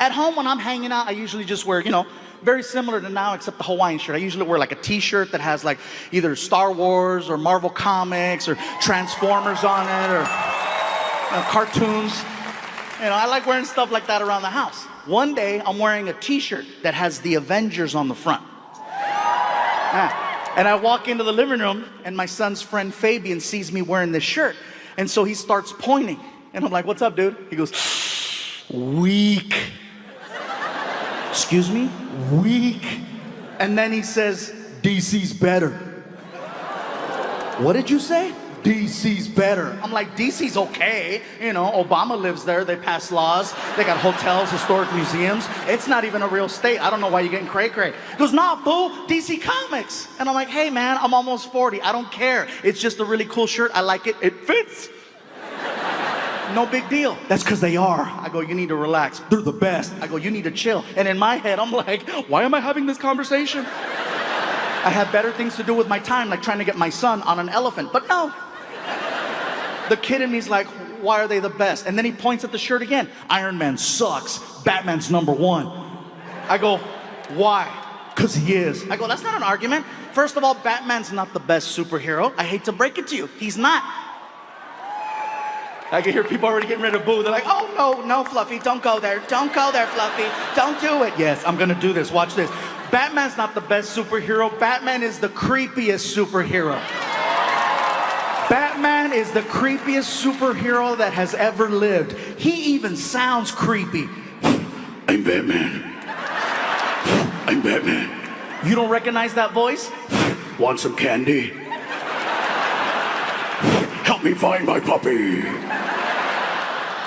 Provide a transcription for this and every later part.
At home, when I'm hanging out, I usually just wear, very similar to now, except the Hawaiian shirt. I usually wear like a t-shirt that has like either Star Wars or Marvel Comics or Transformers on it or cartoons. I like wearing stuff like that around the house. One day, I'm wearing a t-shirt that has the Avengers on the front. And I walk into the living room, and my son's friend Fabian sees me wearing this shirt. And so he starts pointing. And I'm like, what's up, dude? He goes, weak. Excuse me? Weak. And then he says, DC's better. What did you say? DC's better. I'm like, DC's okay. Obama lives there. They pass laws. They got hotels, historic museums. It's not even a real state. I don't know why you're getting cray-cray. He goes, nah, fool, DC Comics. And I'm like, hey, man, I'm almost 40. I don't care. It's just a really cool shirt. I like it. It fits. No big deal. That's because they are. I go, you need to relax. They're the best. I go, you need to chill. And in my head, I'm like, why am I having this conversation? I have better things to do with my time, like trying to get my son on an elephant. But no. The kid in me's like, why are they the best? And then he points at the shirt again. Iron Man sucks. Batman's #1. I go, why? Because he is. I go, that's not an argument. First of all, Batman's not the best superhero. I hate to break it to you. He's not. I can hear people already getting ready to boo. They're like, oh, no, Fluffy, don't go there. Don't go there, Fluffy. Don't do it. Yes, I'm going to do this. Watch this. Batman's not the best superhero. Batman is the creepiest superhero. Batman is the creepiest superhero that has ever lived. He even sounds creepy. I'm Batman. I'm Batman. You don't recognize that voice? Want some candy? Help me find my puppy.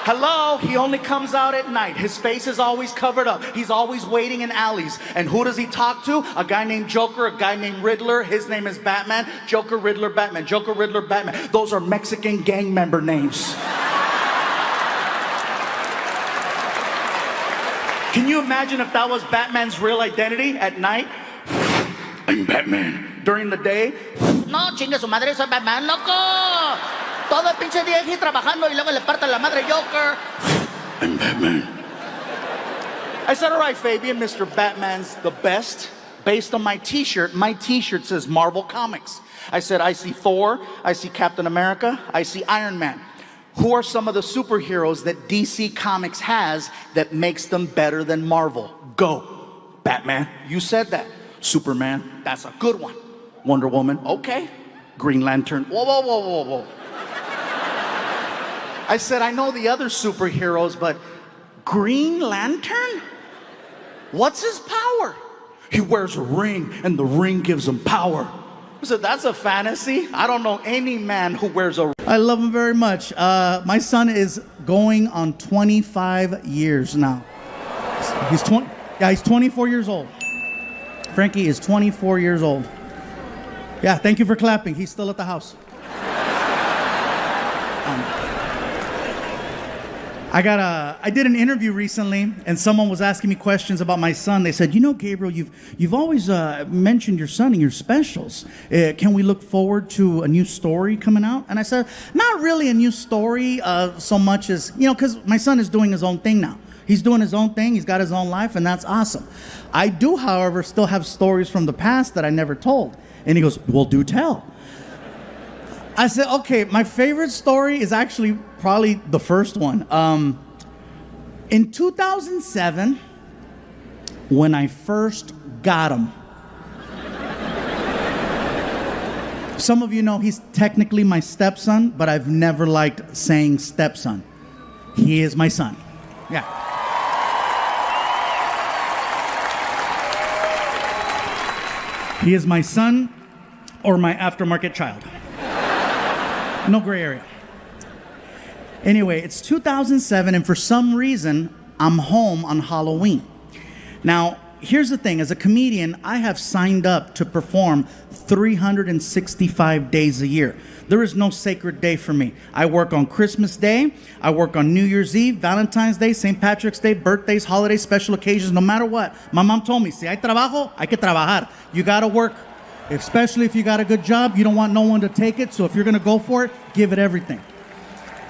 Hello, he only comes out at night. His face is always covered up. He's always waiting in alleys. And who does he talk to? A guy named Joker, a guy named Riddler. His name is Batman. Joker, Riddler, Batman. Joker, Riddler, Batman. Those are Mexican gang member names. Can you imagine if that was Batman's real identity at night? I'm Batman. During the day? No, chingue su madre, soy Batman, loco. Todo el pinche día aquí trabajando y luego le parte la madre Joker. I'm Batman. I said, all right, Fabian, Mr. Batman's the best. Based on my t-shirt says Marvel Comics. I said, I see Thor, I see Captain America, I see Iron Man. Who are some of the superheroes that DC Comics has that makes them better than Marvel? Go. Batman, you said that. Superman, that's a good one. Wonder Woman, okay. Green Lantern, whoa. I said, I know the other superheroes, but Green Lantern? What's his power? He wears a ring, and the ring gives him power. I said, that's a fantasy. I don't know any man who wears a ring. I love him very much. My son is going on 25 years now. He's 24 years old. Frankie is 24 years old. Yeah, thank you for clapping. He's still at the house. I did an interview recently, and someone was asking me questions about my son. They said, Gabriel, you've always mentioned your son in your specials. Can we look forward to a new story coming out? And I said, not really a new story so much as, because my son is doing his own thing now. He's doing his own thing. He's got his own life, and that's awesome. I do, however, still have stories from the past that I never told. And he goes, well, do tell. I said, okay, my favorite story is actually probably the first one. In 2007, when I first got him, some of you know he's technically my stepson, but I've never liked saying stepson. He is my son. Yeah. He is my son or my aftermarket child. No gray area. Anyway, it's 2007, and for some reason, I'm home on Halloween. Now, here's the thing. As a comedian, I have signed up to perform 365 days a year. There is no sacred day for me. I work on Christmas Day. I work on New Year's Eve, Valentine's Day, St. Patrick's Day, birthdays, holidays, special occasions, no matter what. My mom told me, si hay trabajo, hay que trabajar. You got to work. Especially if you got a good job, you don't want no one to take it. So if you're going to go for it, give it everything.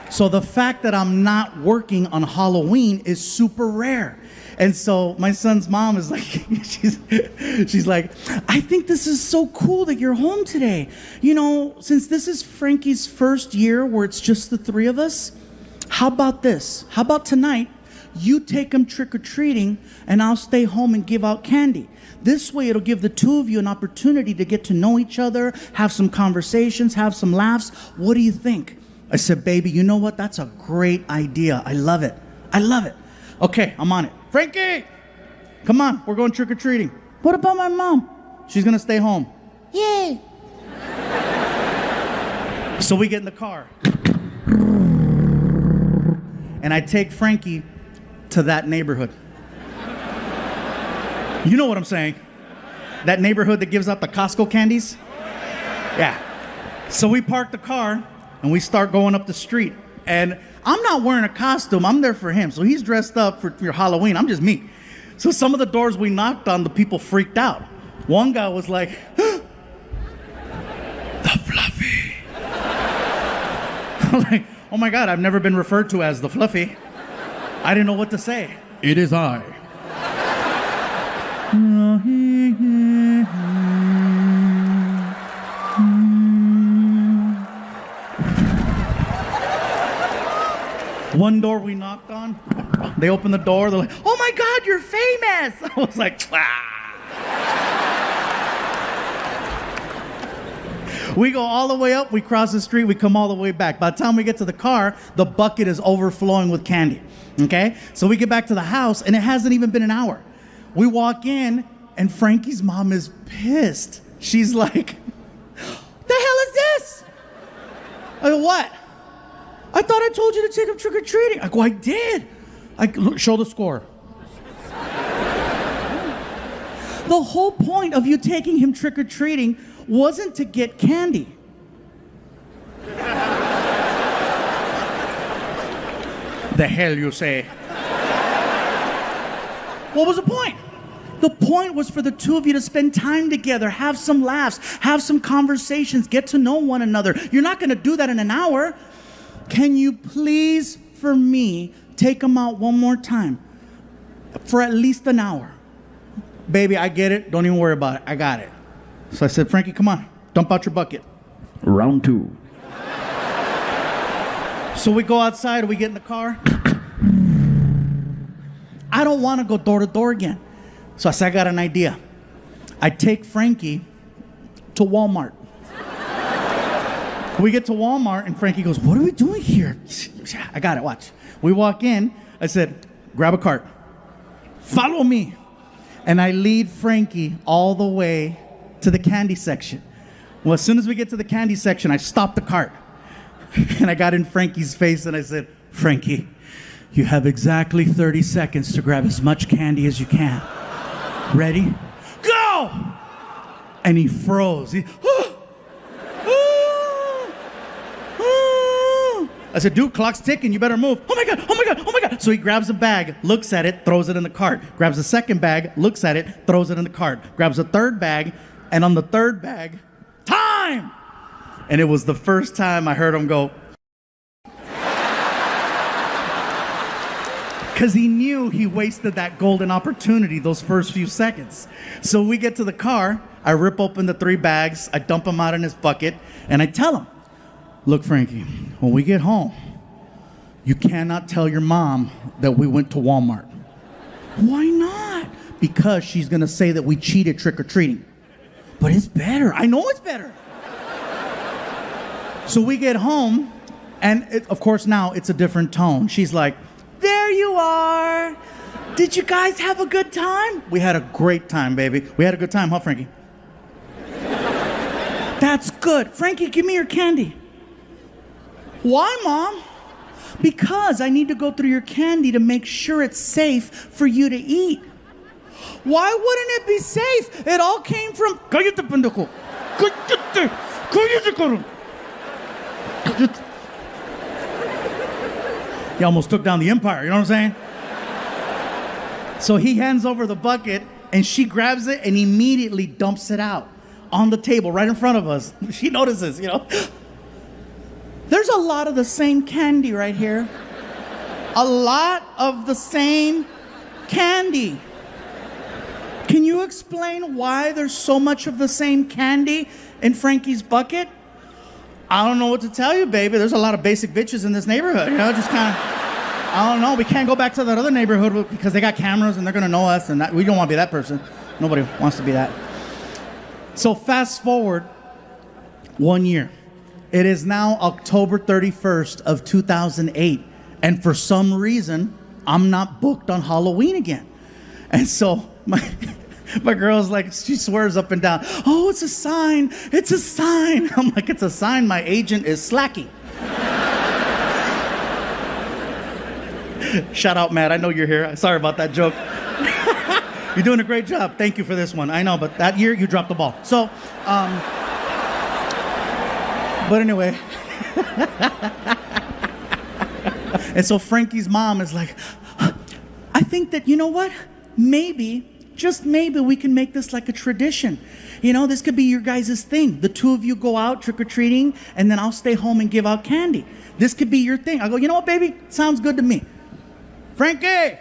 So the fact that I'm not working on Halloween is super rare. And so my son's mom is like, she's like, I think this is so cool that you're home today. You know, since this is Frankie's first year where it's just the three of us, how about this? How about tonight, you take him trick-or-treating and I'll stay home and give out candy. This way it'll give the two of you an opportunity to get to know each other, have some conversations, have some laughs. What do you think? I said, baby, you know what? That's a great idea. I love it. I love it. Okay, I'm on it. Frankie, come on. We're going trick-or-treating. What about my mom? She's going to stay home. Yay. So we get in the car. And I take Frankie to that neighborhood. You know what I'm saying? That neighborhood that gives out the Costco candies? Yeah. So we park the car and we start going up the street. And I'm not wearing a costume. I'm there for him. So he's dressed up for Halloween. I'm just me. So some of the doors we knocked on, the people freaked out. One guy was like, the Fluffy. I'm like, oh my God, I've never been referred to as the Fluffy. I didn't know what to say. It is I. One door we knocked on, they opened the door, they're like, oh my God, you're famous. I was like, We go all the way up, we cross the street, we come all the way back. By the time we get to the car, the bucket is overflowing with candy, okay? So we get back to the house, and it hasn't even been an hour. We walk in, and Frankie's mom is pissed. She's like, the hell is this? I go, what? I thought I told you to take him trick-or-treating. I go, I did. Look, show the score. The whole point of you taking him trick-or-treating wasn't to get candy. The hell you say? What was the point? The point was for the two of you to spend time together, have some laughs, have some conversations, get to know one another. You're not going to do that in an hour. Can you please, for me, take him out one more time for at least an hour? Baby, I get it. Don't even worry about it. I got it. So I said, Frankie, come on. Dump out your bucket. Round two. So we go outside, we get in the car. I don't want to go door to door again. So I said, I got an idea. I take Frankie to Walmart. We get to Walmart, and Frankie goes, what are we doing here? I got it, watch. We walk in. I said, grab a cart. Follow me. And I lead Frankie all the way to the candy section. Well, as soon as we get to the candy section, I stop the cart. And I got in Frankie's face, and I said, Frankie, you have exactly 30 seconds to grab as much candy as you can. Ready? Go! And he froze. I said, dude, clock's ticking. You better move. Oh my God, oh my God, oh my God. So he grabs a bag, looks at it, throws it in the cart. Grabs a second bag, looks at it, throws it in the cart. Grabs a third bag, and on the third bag, time! And it was the first time I heard him go. Because he knew he wasted that golden opportunity those first few seconds. So we get to the car, I rip open the 3 bags, I dump them out in his bucket, and I tell him, look, Frankie, when we get home, you cannot tell your mom that we went to Walmart. Why not? Because she's going to say that we cheated trick-or-treating. But it's better. I know it's better. So we get home, and of course now it's a different tone. She's like, there you are. Did you guys have a good time? We had a great time, baby. We had a good time, huh, Frankie? That's good. Frankie, give me your candy. Why, Mom? Because I need to go through your candy to make sure it's safe for you to eat. Why wouldn't it be safe? It all came from... Cállate, pendejo. Cállate. Cállate, cabrón. Cállate. He almost took down the empire, you know what I'm saying? So he hands over the bucket, and she grabs it and immediately dumps it out on the table right in front of us. She notices, you know. There's a lot of the same candy right here. A lot of the same candy. Can you explain why there's so much of the same candy in Frankie's bucket? I don't know what to tell you, baby. There's a lot of basic bitches in this neighborhood, you know, just kind of, I don't know. We can't go back to that other neighborhood because they got cameras and they're going to know us, and we don't want to be that person. Nobody wants to be that. So fast forward 1 year. It is now October 31st of 2008, and for some reason, I'm not booked on Halloween again. And so my girl's like, she swears up and down, oh, it's a sign, it's a sign. I'm like, it's a sign my agent is slacking. Shout out, Matt, I know you're here. Sorry about that joke. You're doing a great job. Thank you for this one. I know, but that year you dropped the ball. So, but anyway. And so Frankie's mom is like, I think that, you know what? Maybe, just maybe we can make this like a tradition. You know, this could be your guys' thing. The two of you go out trick-or-treating, and then I'll stay home and give out candy. This could be your thing. I go, you know what, baby? Sounds good to me. Frankie,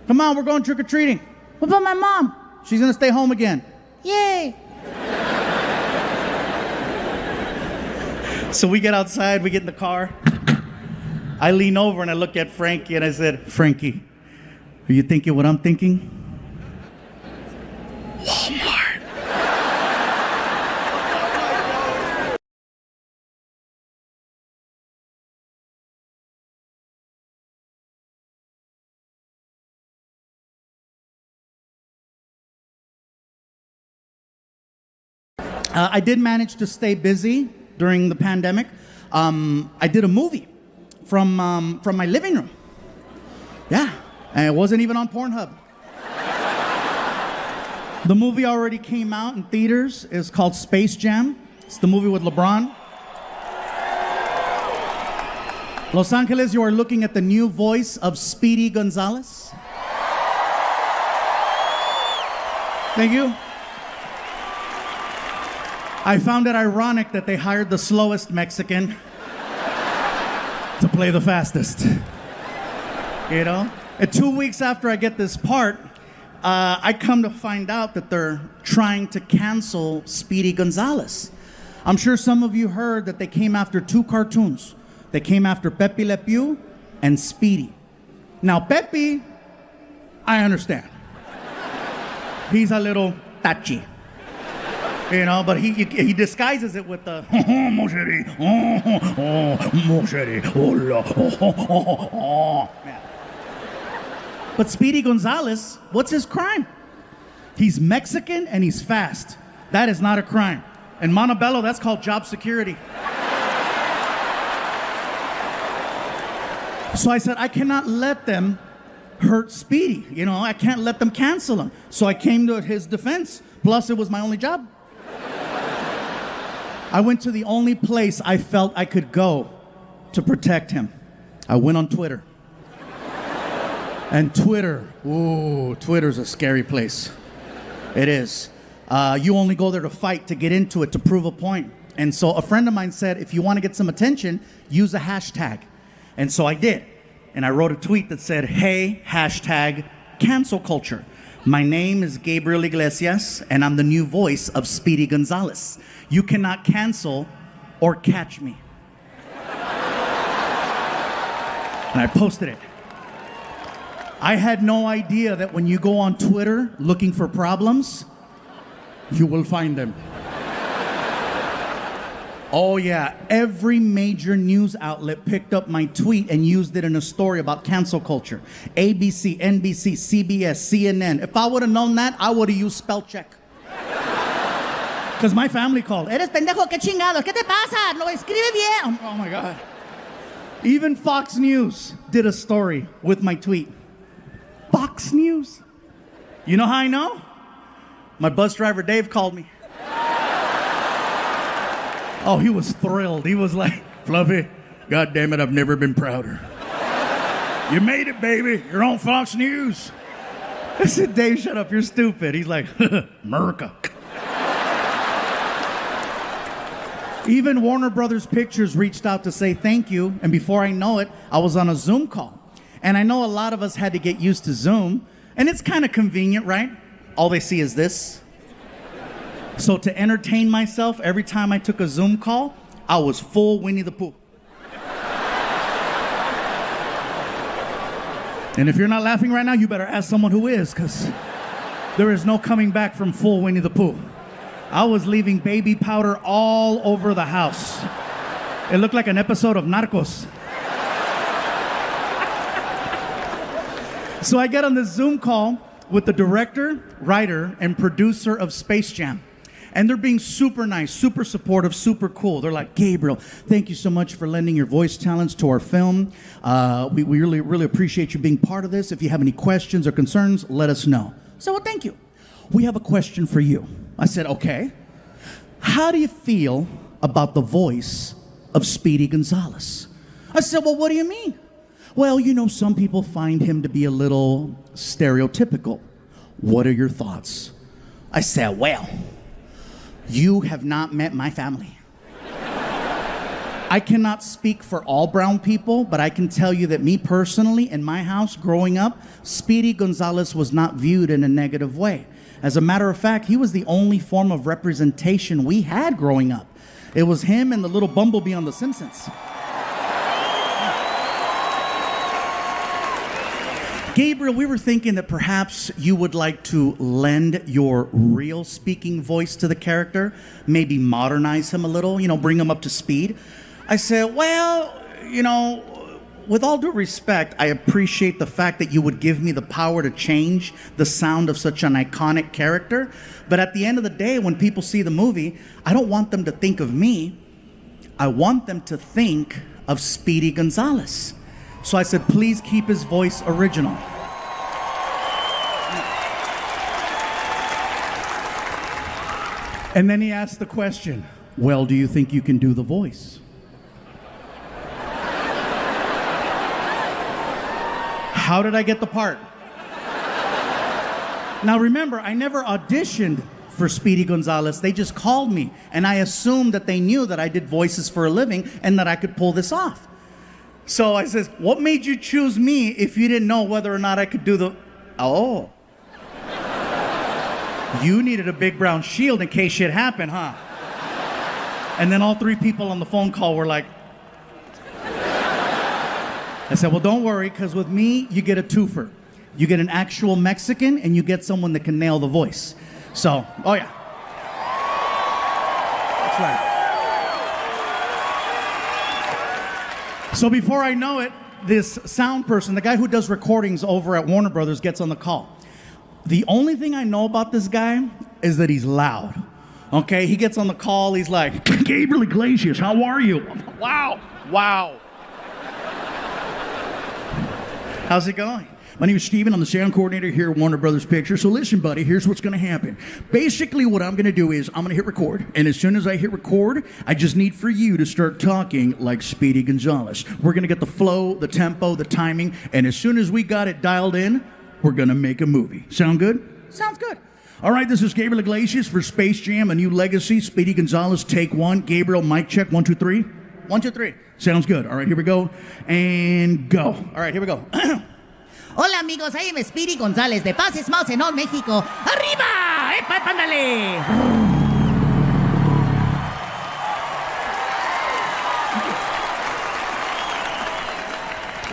come on, we're going trick-or-treating. What about my mom? She's gonna stay home again. Yay. So we get outside, we get in the car. I lean over and I look at Frankie and I said, Frankie, are you thinking what I'm thinking? Walmart. I did manage to stay busy during the pandemic. I did a movie from my living room. Yeah, and it wasn't even on Pornhub. The movie already came out in theaters. It's called Space Jam. It's the movie with LeBron. Los Angeles, you are looking at the new voice of Speedy Gonzalez. Thank you. I found it ironic that they hired the slowest Mexican to play the fastest. You know? And 2 weeks after I get this part, I come to find out that they're trying to cancel Speedy Gonzalez. I'm sure some of you heard that they came after two cartoons. They came after Pepe Le Pew and Speedy. Now, Pepe, I understand. He's a little touchy. You know, but he disguises it with the Mosheri, Mosheri, yeah. But Speedy Gonzalez, what's his crime? He's Mexican and he's fast. That is not a crime. In Montebello, that's called job security. So I said, I cannot let them hurt Speedy. You know, I can't let them cancel him. So I came to his defense. Plus, it was my only job. I went to the only place I felt I could go to protect him. I went on Twitter. And Twitter, ooh, Twitter's a scary place. It is. You only go there to fight, to get into it, to prove a point. And so a friend of mine said, if you want to get some attention, use a hashtag. And so I did. And I wrote a tweet that said, hey, hashtag cancel culture. My name is Gabriel Iglesias, and I'm the new voice of Speedy Gonzalez. You cannot cancel or catch me. And I posted it. I had no idea that when you go on Twitter looking for problems, you will find them. Oh yeah, every major news outlet picked up my tweet and used it in a story about cancel culture. ABC, NBC, CBS, CNN. If I would have known that, I would have used spell check. Because my family called. Eres pendejo, qué chingados, ¿qué te pasa? Lo escribe bien. Oh my God. Even Fox News did a story with my tweet. Fox News. You know how I know? My bus driver Dave called me. Oh, he was thrilled. He was like, Fluffy, God damn it, I've never been prouder. You made it, baby. You're on Fox News. I said, Dave, shut up. You're stupid. He's like, America. Even Warner Brothers Pictures reached out to say thank you, and before I know it, I was on a Zoom call. And I know a lot of us had to get used to Zoom, and it's kind of convenient, right? All they see is this. So to entertain myself, every time I took a Zoom call, I was full Winnie the Pooh. And if you're not laughing right now, you better ask someone who is, because there is no coming back from full Winnie the Pooh. I was leaving baby powder all over the house. It looked like an episode of Narcos. So I get on this Zoom call with the director, writer, and producer of Space Jam. And they're being super nice, super supportive, super cool. They're like, Gabriel, thank you so much for lending your voice talents to our film. We really, really appreciate you being part of this. If you have any questions or concerns, let us know. So, well, thank you. We have a question for you. I said, okay. How do you feel about the voice of Speedy Gonzalez? I said, well, what do you mean? Well, you know, some people find him to be a little stereotypical. What are your thoughts? I said, well, you have not met my family. I cannot speak for all brown people, but I can tell you that me personally, in my house growing up, Speedy Gonzalez was not viewed in a negative way. As a matter of fact, he was the only form of representation we had growing up. It was him and the little bumblebee on The Simpsons. Gabriel, we were thinking that perhaps you would like to lend your real speaking voice to the character, maybe modernize him a little, bring him up to speed. I said, well, with all due respect, I appreciate the fact that you would give me the power to change the sound of such an iconic character. But at the end of the day, when people see the movie, I don't want them to think of me. I want them to think of Speedy Gonzalez. So I said, please keep his voice original. And then he asked the question, well, do you think you can do the voice? How did I get the part? Now remember, I never auditioned for Speedy Gonzalez. They just called me, and I assumed that they knew that I did voices for a living and that I could pull this off. So I says, what made you choose me if you didn't know whether or not I could do the... Oh. You needed a big brown shield in case shit happened, huh? And then all three people on the phone call were like... I said, well, don't worry, because with me, you get a twofer. You get an actual Mexican, and you get someone that can nail the voice. So, oh yeah. That's right. So before I know it, this sound person, the guy who does recordings over at Warner Brothers, gets on the call. The only thing I know about this guy is that he's loud. Okay, he gets on the call, he's like, Gabriel Iglesias, how are you? Wow. How's it going? My name is Steven. I'm the sound coordinator here at Warner Brothers Pictures. So listen, buddy, here's what's going to happen. Basically, what I'm going to do is I'm going to hit record. And as soon as I hit record, I just need for you to start talking like Speedy Gonzalez. We're going to get the flow, the tempo, the timing. And as soon as we got it dialed in, we're going to make a movie. Sound good? Sounds good. All right, this is Gabriel Iglesias for Space Jam, A New Legacy. Speedy Gonzalez, take one. Gabriel, mic check, 1, 2, 3. 1, 2, 3. Sounds good. All right, here we go. And go. All right, here we go. Hola amigos, I am Speedy González de Pases Mouse en all México. ¡Arriba! ¡Epa, pándale!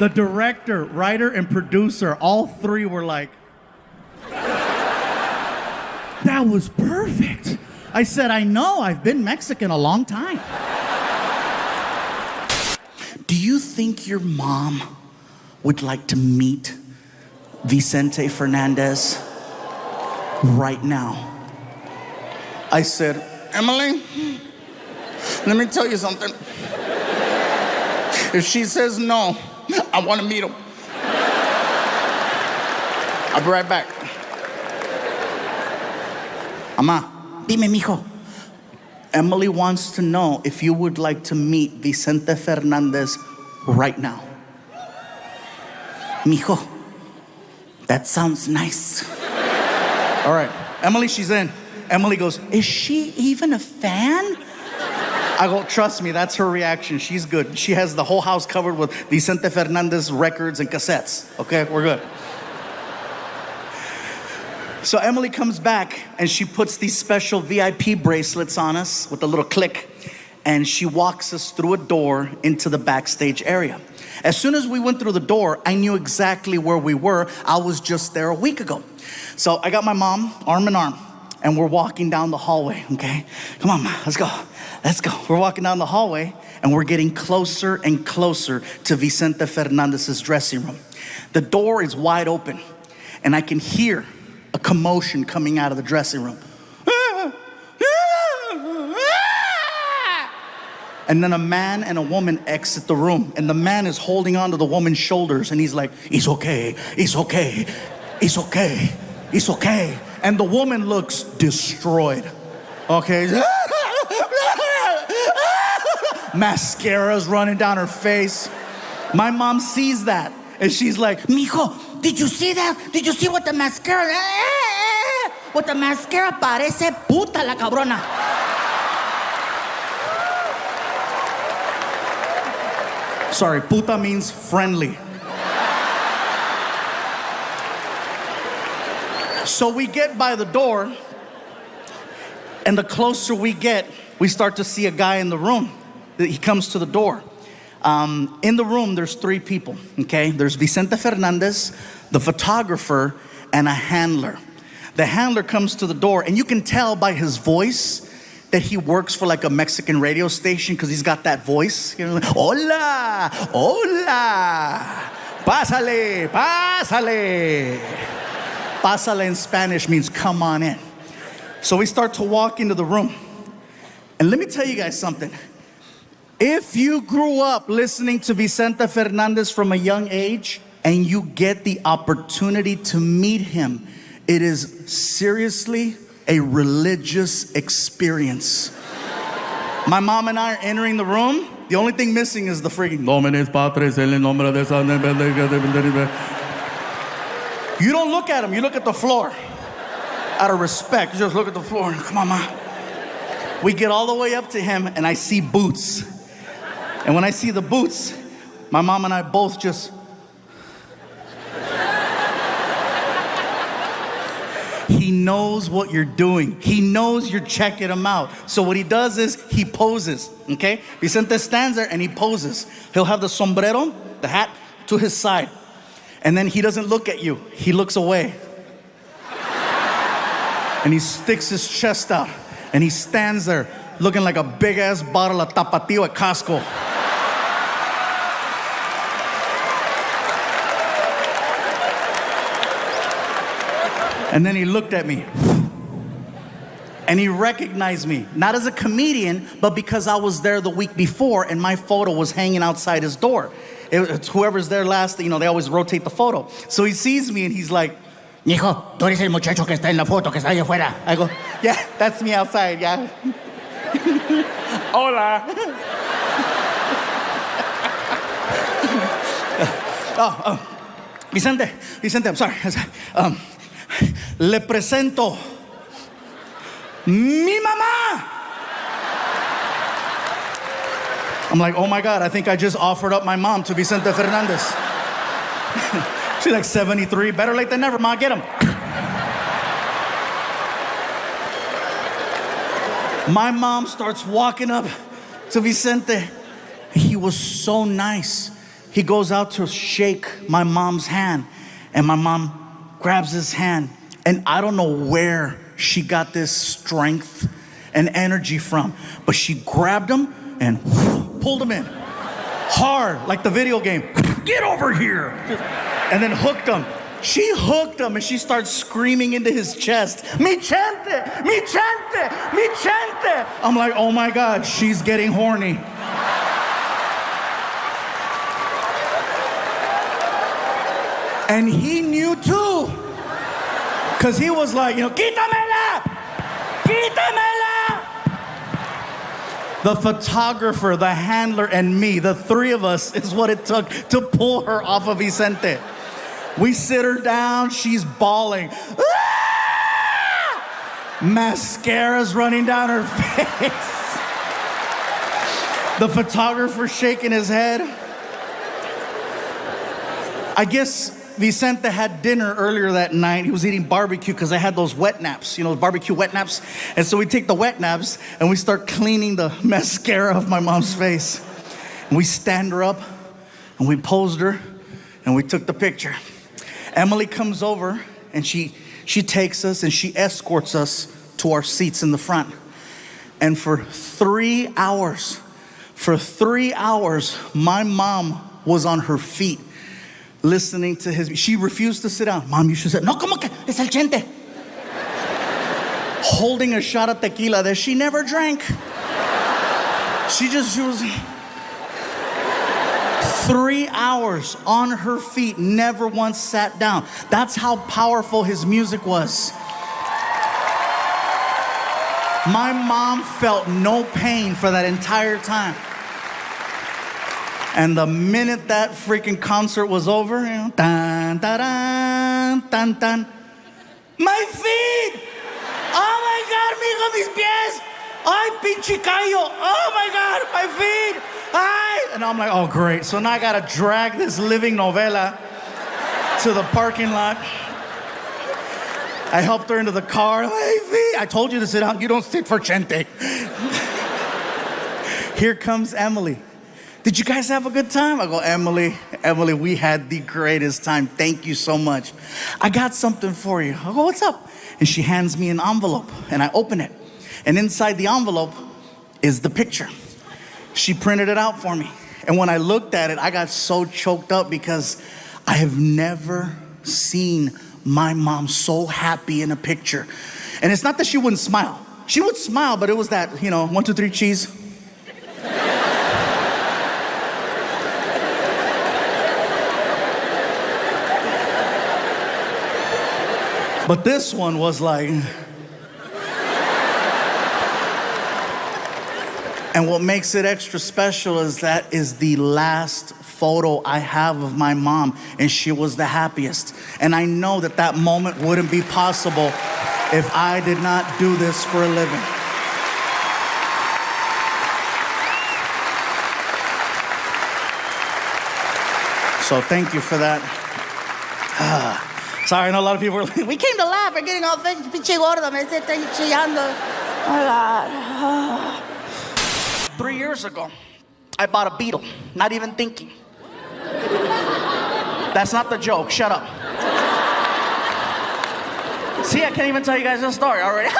The director, writer, and producer, all three were like, that was perfect. I said, I know, I've been Mexican a long time. Do you think your mom would like to meet Vicente Fernandez right now? I said, Emily, let me tell you something. If she says no, I want to meet him. I'll be right back. Ama, Dime, mijo. Emily wants to know if you would like to meet Vicente Fernandez right now. Mijo, that sounds nice. All right, Emily, she's in. Emily goes, is she even a fan? I go, trust me, that's her reaction. She's good. She has the whole house covered with Vicente Fernandez records and cassettes. Okay, we're good. So Emily comes back and she puts these special VIP bracelets on us with a little click, and she walks us through a door into the backstage area. As soon as we went through the door, I knew exactly where we were. I was just there a week ago. So I got my mom arm in arm, and we're walking down the hallway, okay? Come on, Ma, let's go. Let's go. We're walking down the hallway, and we're getting closer and closer to Vicente Fernandez's dressing room. The door is wide open, and I can hear a commotion coming out of the dressing room. And then a man and a woman exit the room, and the man is holding on to the woman's shoulders, and he's like, it's okay, it's okay, it's okay, it's okay. And the woman looks destroyed, okay? Mascara's running down her face. My mom sees that, and she's like, Mijo, did you see that? Did you see what the mascara? What the mascara parece puta la cabrona. Sorry, puta means friendly. So we get by the door, and the closer we get, we start to see a guy in the room. He comes to the door. In the room, there's 3 people, okay? There's Vicente Fernandez, the photographer, and a handler. The handler comes to the door, and you can tell by his voice that he works for like a Mexican radio station, because he's got that voice. You know, like, hola, hola, pásale, pásale. Pásale in Spanish means come on in. So we start to walk into the room. And let me tell you guys something. If you grew up listening to Vicente Fernandez from a young age and you get the opportunity to meet him, it is seriously a religious experience. My mom and I are entering the room. The only thing missing is the freaking Nomines Patres en el nombre de San. You don't look at him, you look at the floor. Out of respect, you just look at the floor. Come on, Ma. We get all the way up to him, and I see boots. And when I see the boots, my mom and I both just... He knows what you're doing. He knows you're checking him out. So what he does is he poses, okay? Vicente stands there and he poses. He'll have the sombrero, the hat, to his side. And then he doesn't look at you. He looks away. And he sticks his chest out. And he stands there looking like a big-ass bottle of Tapatio at Costco. And then he looked at me. And he recognized me, not as a comedian, but because I was there the week before and my photo was hanging outside his door. It's whoever's there last, you know, they always rotate the photo. So he sees me and he's like, Mijo, tú eres el muchacho que está en la foto, que está allá afuera. I go, yeah, that's me outside, yeah. Hola. Vicente, I'm sorry. Le presento mi mamá. I'm like, oh my God, I think I just offered up my mom to Vicente Fernandez. She's like 73, better late than never, Ma, get him. My mom starts walking up to Vicente. He was so nice. He goes out to shake my mom's hand, and my mom grabs his hand, and I don't know where she got this strength and energy from, but she grabbed him and pulled him in hard, like the video game. Get over here. And then hooked him. She hooked him, and she starts screaming into his chest, Mi chente, mi chente, mi chente. I'm like, oh my God, she's getting horny. And he knew too. Because he was like, you know, quítamela, quítamela. The photographer, the handler, and me, the 3 of us, is what it took to pull her off of Vicente. We sit her down, she's bawling. Ah! Mascara's running down her face. The photographer shaking his head. I guess Vicente had dinner earlier that night. He was eating barbecue because I had those wet naps, barbecue wet naps. And so we take the wet naps and we start cleaning the mascara off my mom's face. And we stand her up and we posed her and we took the picture. Emily comes over and she takes us and she escorts us to our seats in the front. And for 3 hours, my mom was on her feet listening to she refused to sit down. Mom, you should sit. No, como que es el chente. Holding a shot of tequila that she never drank. She was 3 hours on her feet, never once sat down. That's how powerful his music was. My mom felt no pain for that entire time. And the minute that freaking concert was over, tan, tan, tan, tan. My feet! Oh my God, mijo, mis pies! Ay, pinche callo! Oh my God, my feet! Ay! And I'm like, oh great. So now I gotta drag this living novela to the parking lot. I helped her into the car. My feet! I told you to sit down. You don't sit for Chente. Here comes Emily. Did you guys have a good time? I go, Emily, we had the greatest time. Thank you so much. I got something for you. I go, what's up? And she hands me an envelope and I open it. And inside the envelope is the picture. She printed it out for me. And when I looked at it, I got so choked up because I have never seen my mom so happy in a picture. And it's not that she wouldn't smile. She would smile, but it was that, 1, 2, 3, cheese. But this one was like... And what makes it extra special is that is the last photo I have of my mom, and she was the happiest. And I know that that moment wouldn't be possible if I did not do this for a living. So thank you for that. Sorry, I know a lot of people were like, we came to laugh. We're getting all pinche gordo. Me está chillando. Oh my God. 3 years ago, I bought a Beetle, not even thinking. That's not the joke. Shut up. See, I can't even tell you guys this story already.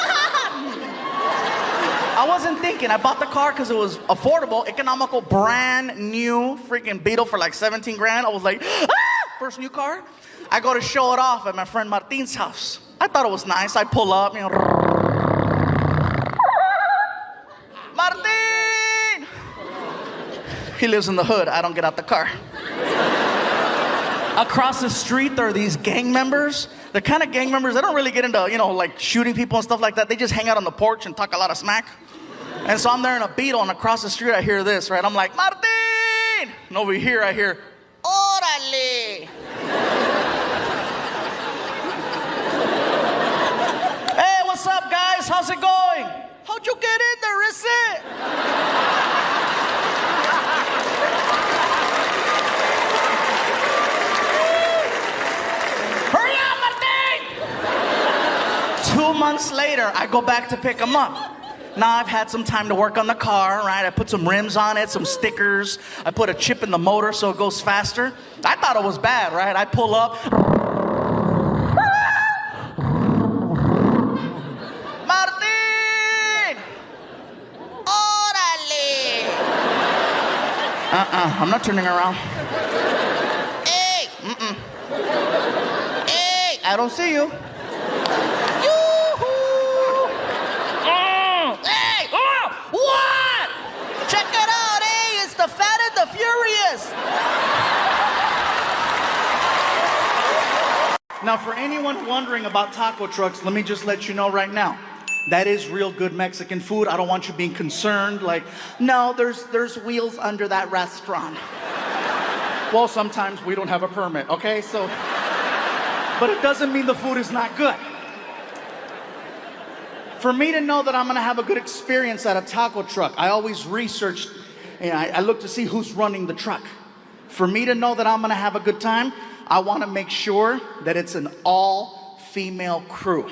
I wasn't thinking. I bought the car because it was affordable, economical, brand new freaking Beetle for like 17 grand. I was like, first new car. I go to show it off at my friend Martin's house. I thought it was nice. I pull up, Martin! He lives in the hood. I don't get out the car. Across the street, there are these gang members. The kind of gang members, they don't really get into, like shooting people and stuff like that. They just hang out on the porch and talk a lot of smack. And so I'm there in a Beetle, and across the street, I hear this, right? I'm like, Martin! And over here, I hear, Órale! Hey, what's up, guys? How's it going? How'd you get in there, is it? Hurry up, Martin! 2 months later, I go back to pick him up. Now I've had some time to work on the car, right? I put some rims on it, some stickers. I put a chip in the motor so it goes faster. I thought it was bad, right? I pull up. Martin! Órale! I'm not turning around. Hey! Hey! I don't see you. What? Check it out, eh? It's the Fat and the Furious. Now, for anyone wondering about taco trucks, let me just let you know right now. That is real good Mexican food. I don't want you being concerned, like, no, there's wheels under that restaurant. Well, sometimes we don't have a permit, okay? So, but it doesn't mean the food is not good. For me to know that I'm gonna have a good experience at a taco truck, I always research and I look to see who's running the truck. For me to know that I'm gonna have a good time, I wanna make sure that it's an all-female crew.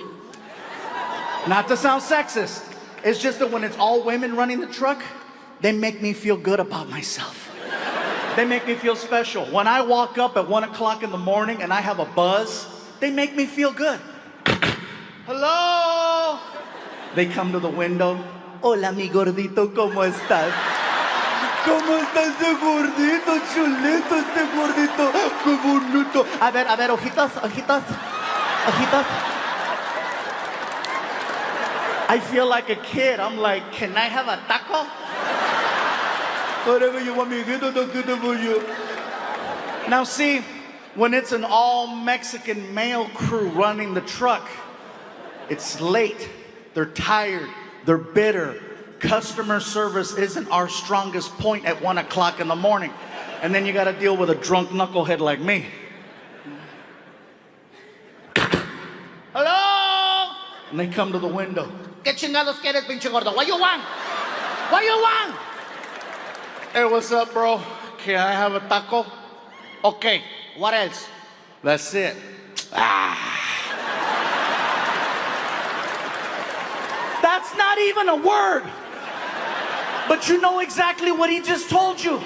Not to sound sexist, it's just that when it's all women running the truck, they make me feel good about myself. They make me feel special. When I walk up at 1 o'clock in the morning and I have a buzz, they make me feel good. Hello? They come to the window. Hola, mi gordito, ¿cómo estás? ¿Cómo está ese gordito, chulito, este gordito? ¡Qué bonito! A ver, ojitos, ojitos, ojitos. I feel like a kid. I'm like, can I have a taco? Whatever you want me to get, I'll get it for you. Now see, when it's an all-Mexican male crew running the truck, it's late, they're tired, they're bitter. Customer service isn't our strongest point at 1 o'clock in the morning. And then you gotta deal with a drunk knucklehead like me. Hello? And they come to the window. ¿Qué chingados quieres, pinche gordo? What you want? What you want? Hey, what's up, bro? Can I have a taco? Okay, what else? That's it. That's not even a word. But you know exactly what he just told you.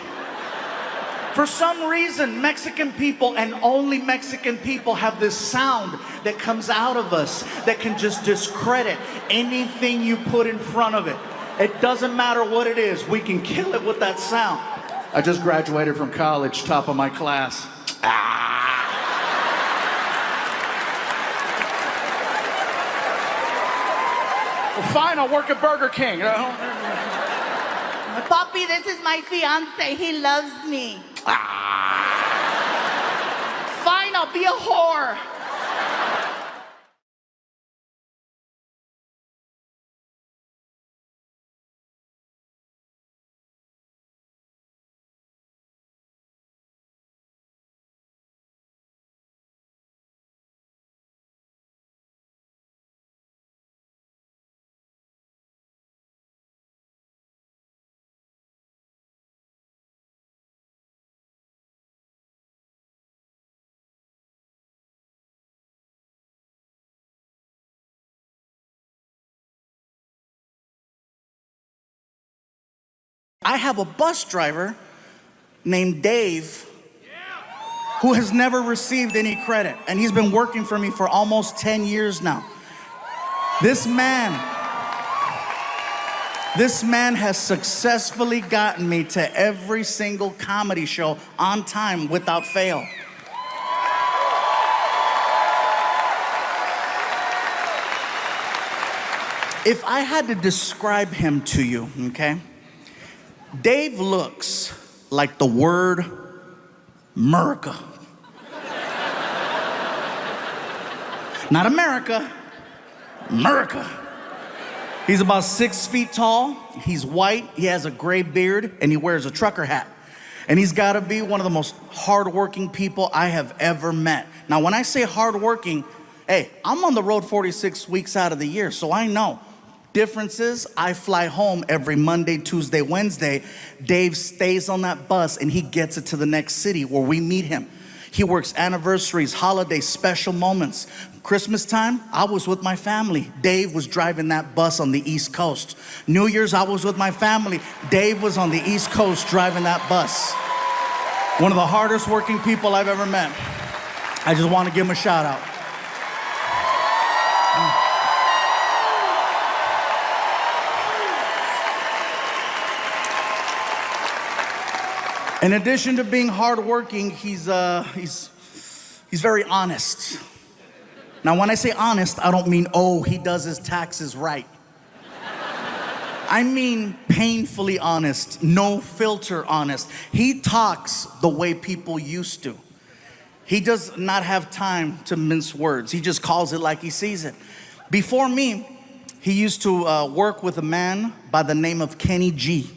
For some reason, Mexican people and only Mexican people have this sound that comes out of us that can just discredit anything you put in front of it. It doesn't matter what it is, we can kill it with that sound. I just graduated from college, top of my class. Well, fine, I'll work at Burger King. Papi, this is my fiance. He loves me. Fine, I'll be a whore. I have a bus driver named Dave who has never received any credit, and he's been working for me for almost 10 years now. This man has successfully gotten me to every single comedy show on time without fail. If I had to describe him to you, okay? Dave looks like the word America. Not America, America. He's about 6 feet tall, he's white, he has a gray beard, and he wears a trucker hat. And he's gotta be one of the most hardworking people I have ever met. Now, when I say hardworking, hey, I'm on the road 46 weeks out of the year, so I know. Difference is, I fly home every Monday, Tuesday, Wednesday. Dave stays on that bus and he gets it to the next city where we meet him. He works anniversaries, holidays, special moments. Christmas time, I was with my family. Dave was driving that bus on the East Coast. New Year's, I was with my family. Dave was on the East Coast driving that bus. One of the hardest working people I've ever met. I just want to give him a shout out. In addition to being hardworking, he's very honest. Now, when I say honest, I don't mean, oh, he does his taxes right. I mean painfully honest, no filter honest. He talks the way people used to. He does not have time to mince words. He just calls it like he sees it. Before me, he used to work with a man by the name of Kenny G.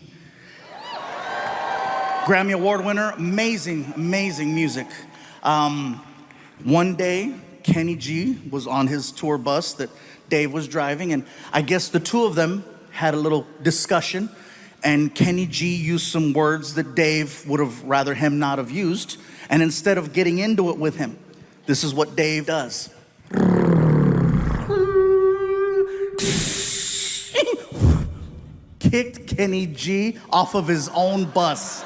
Grammy Award winner, amazing, amazing music. One day, Kenny G was on his tour bus that Dave was driving, and I guess the two of them had a little discussion, And Kenny G used some words that Dave would have rather him not have used. And instead of getting into it with him, this is what Dave does. Kicked Kenny G off of his own bus.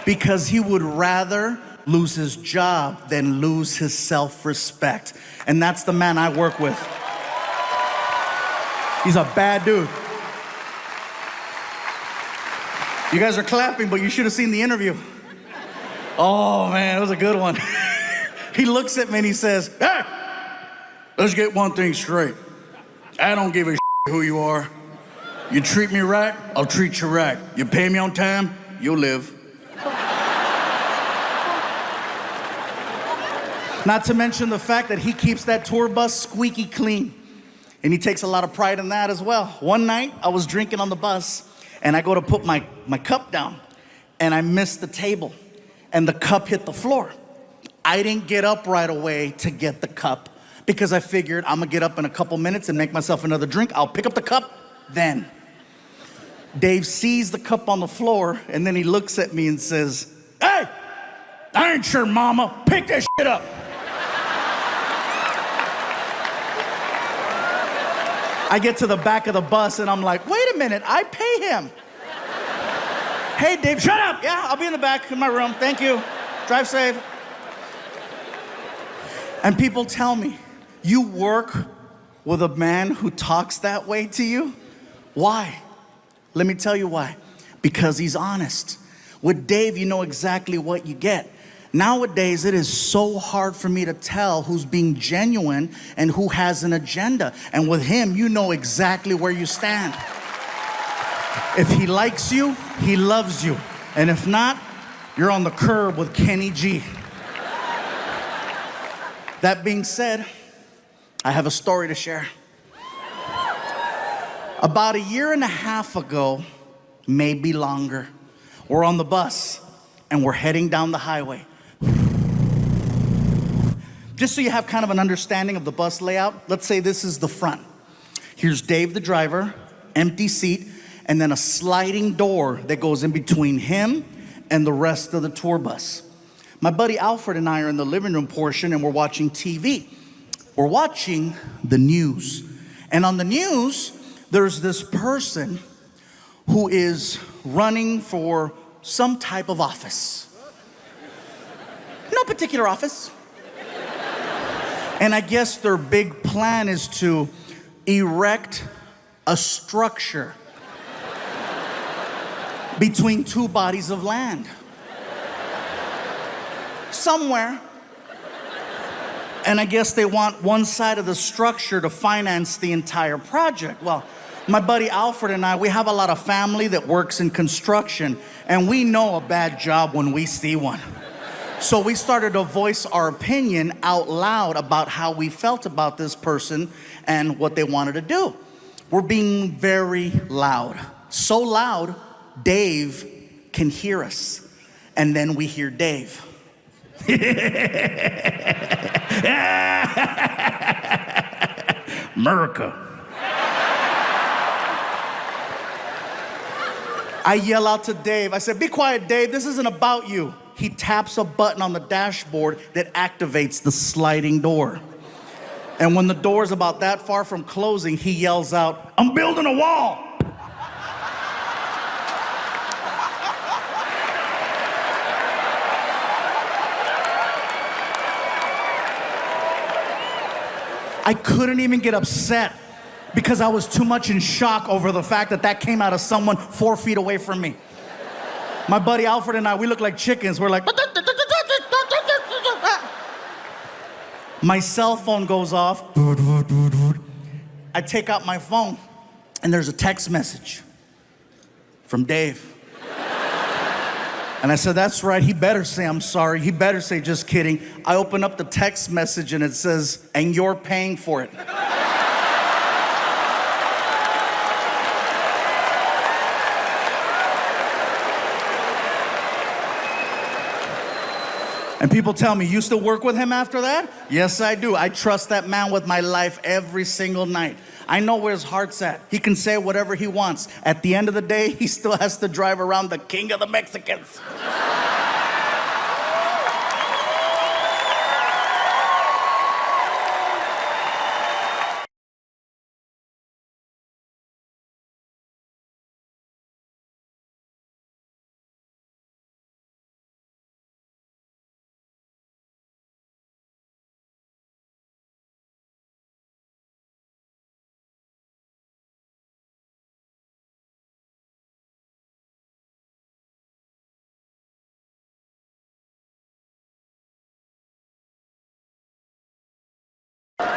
Because he would rather lose his job than lose his self-respect. And that's the man I work with. He's a bad dude. You guys are clapping, but you should have seen the interview. Oh man, it was a good one. He looks at me and he says, "Hey, let's get one thing straight. I don't give a who you are. You treat me right, I'll treat you right. You pay me on time, you'll live." Not to mention the fact that he keeps that tour bus squeaky clean. And he takes a lot of pride in that as well. One night, I was drinking on the bus, and I go to put my cup down, and I missed the table, and the cup hit the floor. I didn't get up right away to get the cup, because I figured I'm gonna get up in a couple minutes and make myself another drink. I'll pick up the cup then. Dave sees the cup on the floor, and then he looks at me and says, "Hey, I ain't your mama. Pick that shit up." I get to the back of the bus and I'm like, wait a minute, I pay him. "Hey, Dave, shut up. Yeah, I'll be in the back in my room. Thank you. Drive safe." And people tell me, you work with a man who talks that way to you? Why? Let me tell you why. Because he's honest. With Dave, you know exactly what you get. Nowadays, it is so hard for me to tell who's being genuine and who has an agenda. And with him, you know exactly where you stand. If he likes you, he loves you. And if not, you're on the curb with Kenny G. That being said, I have a story to share. About 1.5 years ago, maybe longer, we're on the bus and we're heading down the highway. Just so you have kind of an understanding of the bus layout, let's say this is the front. Here's Dave, the driver, empty seat, and then a sliding door that goes in between him and the rest of the tour bus. My buddy Alfred and I are in the living room portion and we're watching TV. We're watching the news. And on the news, there's this person who is running for some type of office. No particular office. And I guess their big plan is to erect a structure between two bodies of land. Somewhere. And I guess they want one side of the structure to finance the entire project. Well, my buddy Alfred and I, we have a lot of family that works in construction, and we know a bad job when we see one. So we started to voice our opinion out loud about how we felt about this person and what they wanted to do. We're being very loud. So loud, Dave can hear us. And then we hear Dave. America. I yell out to Dave. I said, "Be quiet, Dave. This isn't about you." He taps a button on the dashboard that activates the sliding door. And when the door is about that far from closing, he yells out, "I'm building a wall." I couldn't even get upset because I was too much in shock over the fact that that came out of someone 4 feet away from me. My buddy Alfred and I, we look like chickens. We're like, my cell phone goes off. I take out my phone and there's a text message from Dave. And I said, "That's right, he better say I'm sorry. He better say just kidding." I open up the text message and it says, "And you're paying for it." And people tell me, "You still work with him after that?" Yes, I do. I trust that man with my life every single night. I know where his heart's at. He can say whatever he wants. At the end of the day, he still has to drive around the king of the Mexicans.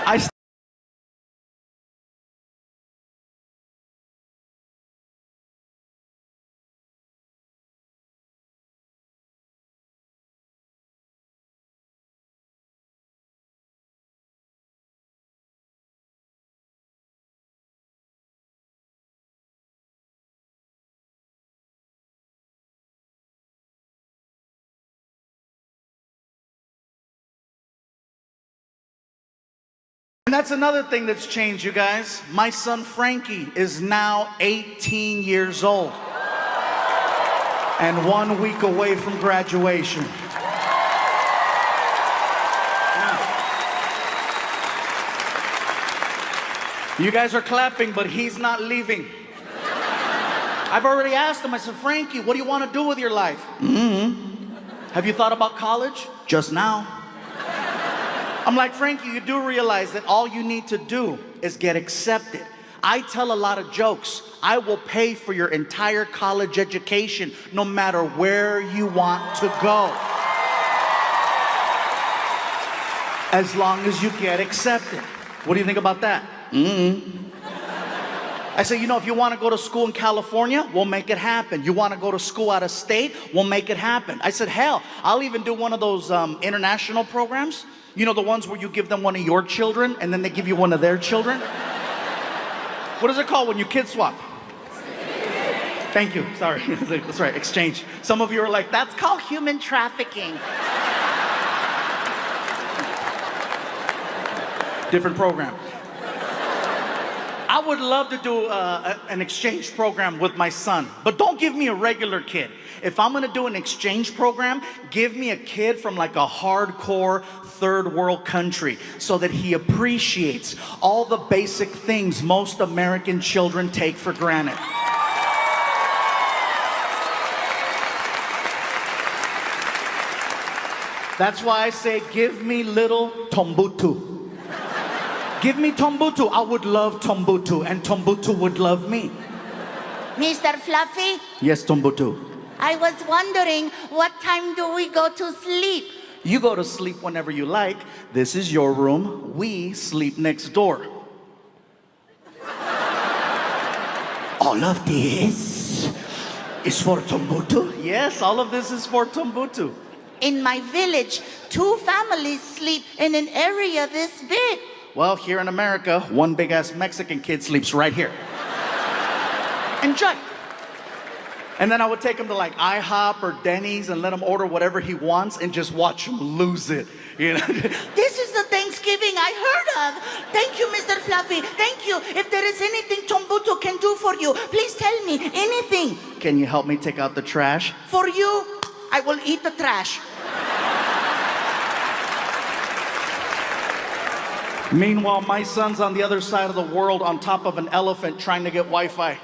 I And that's another thing that's changed, you guys. My son Frankie is now 18 years old and 1 week away from graduation. Yeah. You guys are clapping, but he's not leaving. I've already asked him, I said, Frankie, what do you want to do with your life? Have you thought about college? Just now. I'm like, Frankie, you do realize that all you need to do is get accepted. I tell a lot of jokes. I will pay for your entire college education no matter where you want to go. As long as you get accepted. What do you think about that? I say, you know, if you want to go to school in California, we'll make it happen. You want to go to school out of state, we'll make it happen. I said, hell, I'll even do one of those international programs. You know, the ones where you give them one of your children and then they give you one of their children? What is it called when you kid swap? Thank you, sorry. That's right, exchange. Some of you are like, that's called human trafficking. Different program. I would love to do an exchange program with my son, but don't give me a regular kid. If I'm gonna do an exchange program, give me a kid from like a hardcore third world country so that he appreciates all the basic things most American children take for granted. That's why I say, give me little Tombutu. Give me Tombutu. I would love Tombutu, and Tombutu would love me. Mr. Fluffy, Yes, Tombutu. I was wondering, what time do we go to sleep? You go to sleep whenever you like. This is your room. We sleep next door. All of this is for Tombutu? Yes, all of this is for Tombutu. In my village, 2 families sleep in an area this big. Well, here in America, one big-ass Mexican kid sleeps right here. Enjoy. And then I would take him to like IHOP or Denny's and let him order whatever he wants and just watch him lose it, you know? This is the Thanksgiving I heard of. Thank you, Mr. Fluffy. Thank you. If there is anything Tombutu can do for you, please tell me. Anything. Can you help me take out the trash? For you, I will eat the trash. Meanwhile, my son's on the other side of the world on top of an elephant trying to get Wi-Fi.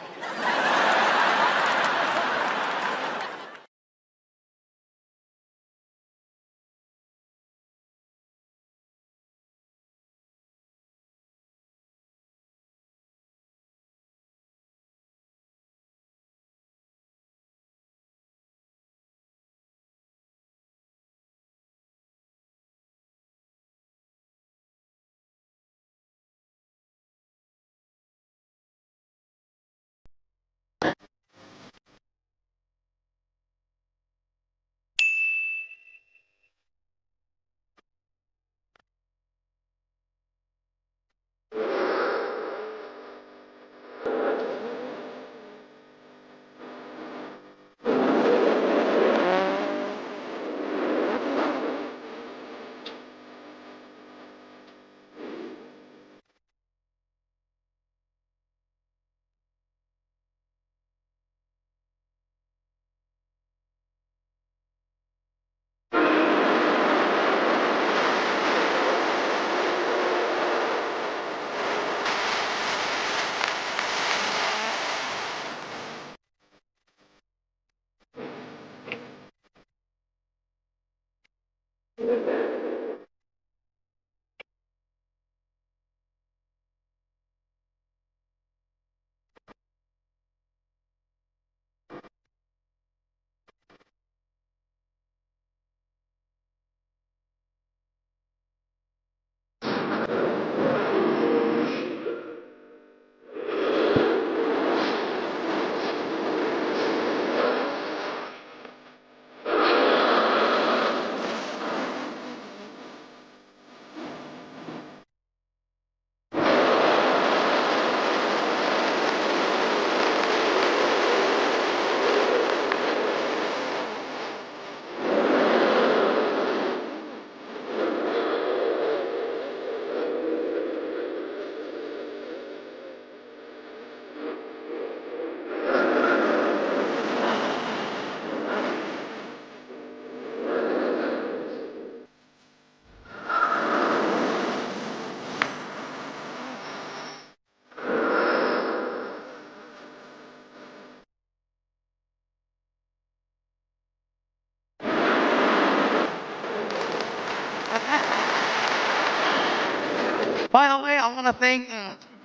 By the way, I want to thank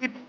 people.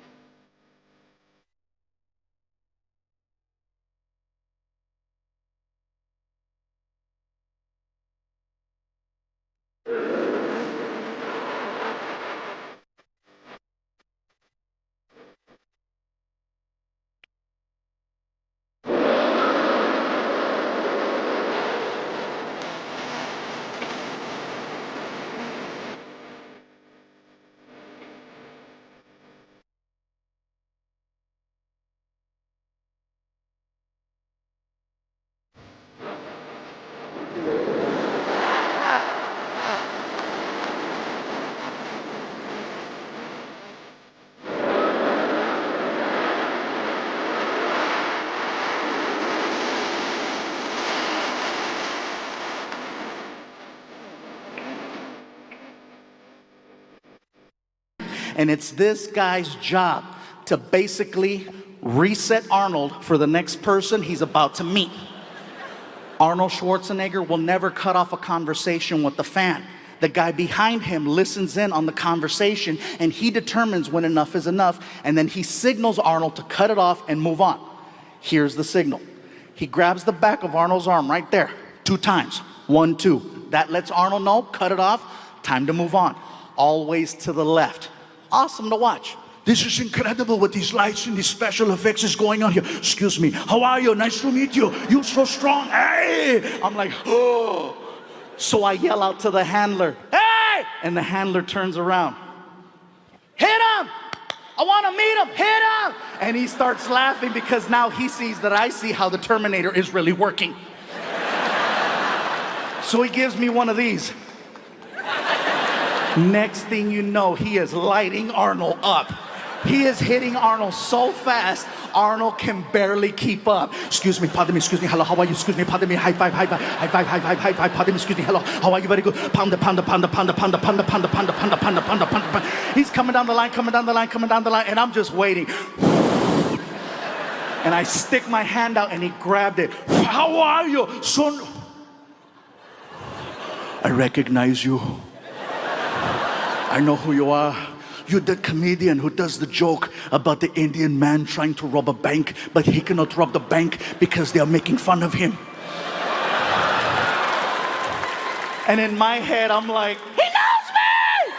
And it's this guy's job to basically reset Arnold for the next person he's about to meet. Arnold Schwarzenegger will never cut off a conversation with the fan. The guy behind him listens in on the conversation, and he determines when enough is enough, and then he signals Arnold to cut it off and move on. Here's the signal. He grabs the back of Arnold's arm right there, 2 times. 1, 2. That lets Arnold know, cut it off, time to move on. Always to the left. Awesome to watch. This is incredible what these lights and these special effects is going on here. Excuse me, how are you? Nice to meet you. You're so strong. Hey! I'm like, oh. So I yell out to the handler, hey! And the handler turns around. Hit him! I want to meet him. Hit him! And he starts laughing because now he sees that I see how the Terminator is really working. So he gives me one of these. Next thing you know, he is lighting Arnold up. He is hitting Arnold so fast, Arnold can barely keep up. Excuse me, pardon me, excuse me, hello, how are you? Excuse me, pardon me, high five, high five, high five, high five, high five, pardon me, excuse me, hello, how are you? Very good. Pound, pound, pound, pound, pound, pound, pound, pound, pound, pound, pound, pound. He's coming down the line, coming down the line, coming down the line, and I'm just waiting. And I stick my hand out and he grabbed it. How are you, son? I recognize you. I know who you are. You're the comedian who does the joke about the Indian man trying to rob a bank, but he cannot rob the bank because they are making fun of him. And in my head, I'm like, he knows me!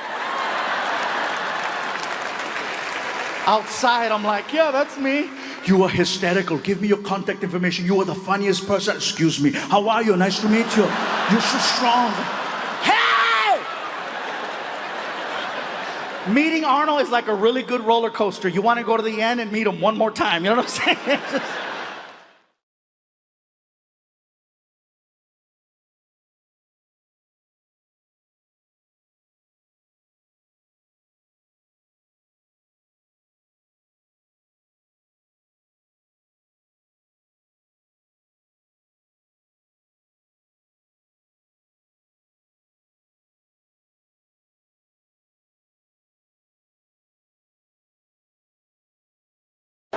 Outside, I'm like, yeah, that's me. You are hysterical. Give me your contact information. You are the funniest person. Excuse me. How are you? Nice to meet you. You're so strong. Meeting Arnold is like a really good roller coaster. You want to go to the end and meet him one more time. You know what I'm saying?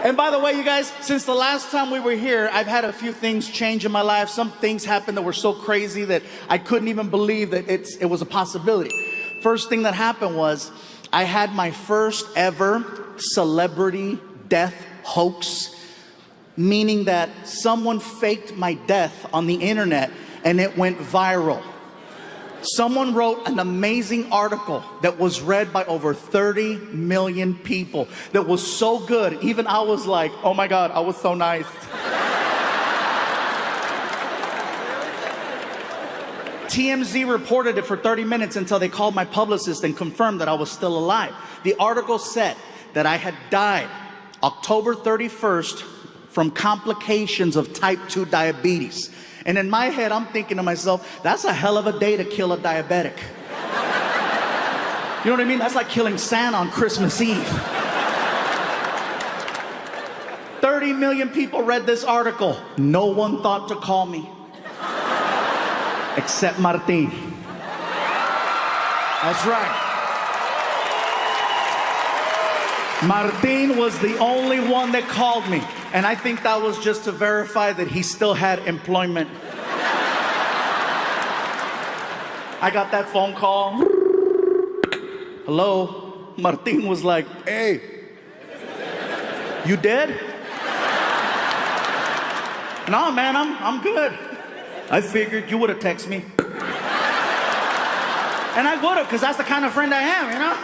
And by the way, you guys, since the last time we were here, I've had a few things change in my life. Some things happened that were so crazy that I couldn't even believe that it was a possibility. First thing that happened was I had my first ever celebrity death hoax, meaning that someone faked my death on the internet and it went viral. Someone wrote an amazing article that was read by over 30 million people that was so good, even I was like, oh my God, I was so nice. TMZ reported it for 30 minutes until they called my publicist and confirmed that I was still alive. The article said that I had died October 31st from complications of type 2 diabetes. And in my head, I'm thinking to myself, that's a hell of a day to kill a diabetic. You know what I mean? That's like killing Santa on Christmas Eve. 30 million people read this article. No one thought to call me. Except Martin. That's right. Martin was the only one that called me. And I think that was just to verify that he still had employment. I got that phone call. Hello? Martin was like, hey, you dead? No, man, I'm good. I figured you would have texted me. And I would have, because that's the kind of friend I am, you know?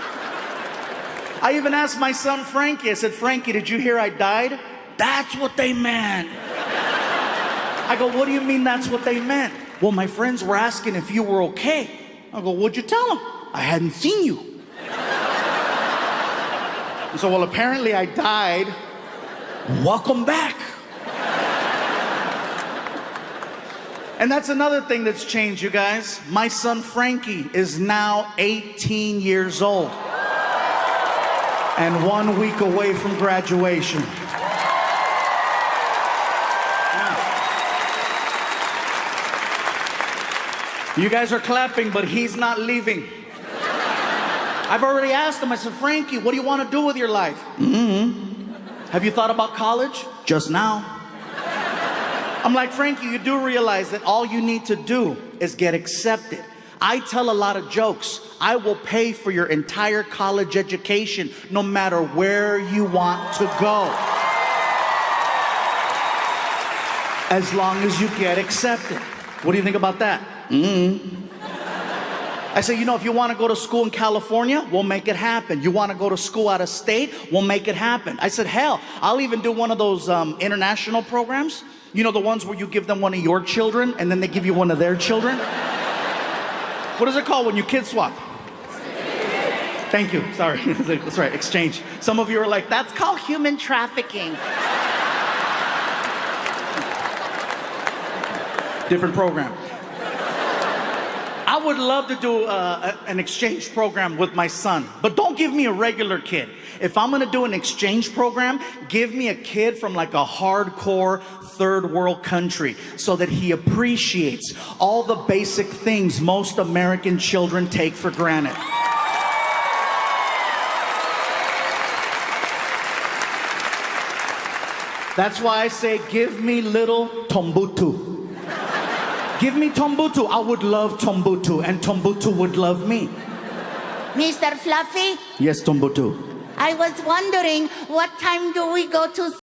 I even asked my son Frankie, I said, Frankie, did you hear I died? That's what they meant. I go, what do you mean that's what they meant? Well, my friends were asking if you were okay. I go, what'd you tell them? I hadn't seen you. And so, well, apparently I died. Welcome back. And that's another thing that's changed, you guys. My son Frankie is now 18 years old and 1 week away from graduation. You guys are clapping, but he's not leaving. I've already asked him, I said, Frankie, what do you want to do with your life? Have you thought about college? Just now. I'm like, Frankie, you do realize that all you need to do is get accepted. I tell a lot of jokes. I will pay for your entire college education no matter where you want to go. As long as you get accepted. What do you think about that? I say, you know, if you want to go to school in California, we'll make it happen. You want to go to school out of state, we'll make it happen. I said, hell, I'll even do one of those international programs. You know, the ones where you give them one of your children and then they give you one of their children? What is it called when you kid swap? Thank you, sorry. That's right, exchange. Some of you are like, that's called human trafficking. Different program. I would love to do an exchange program with my son, but don't give me a regular kid. If I'm gonna do an exchange program, give me a kid from like a hardcore third world country so that he appreciates all the basic things most American children take for granted. That's why I say, give me little Tombutu. Give me Tombutu. I would love Tombutu, and Tombutu would love me. Mr. Fluffy, Yes, Tombutu. I was wondering, what time do we go to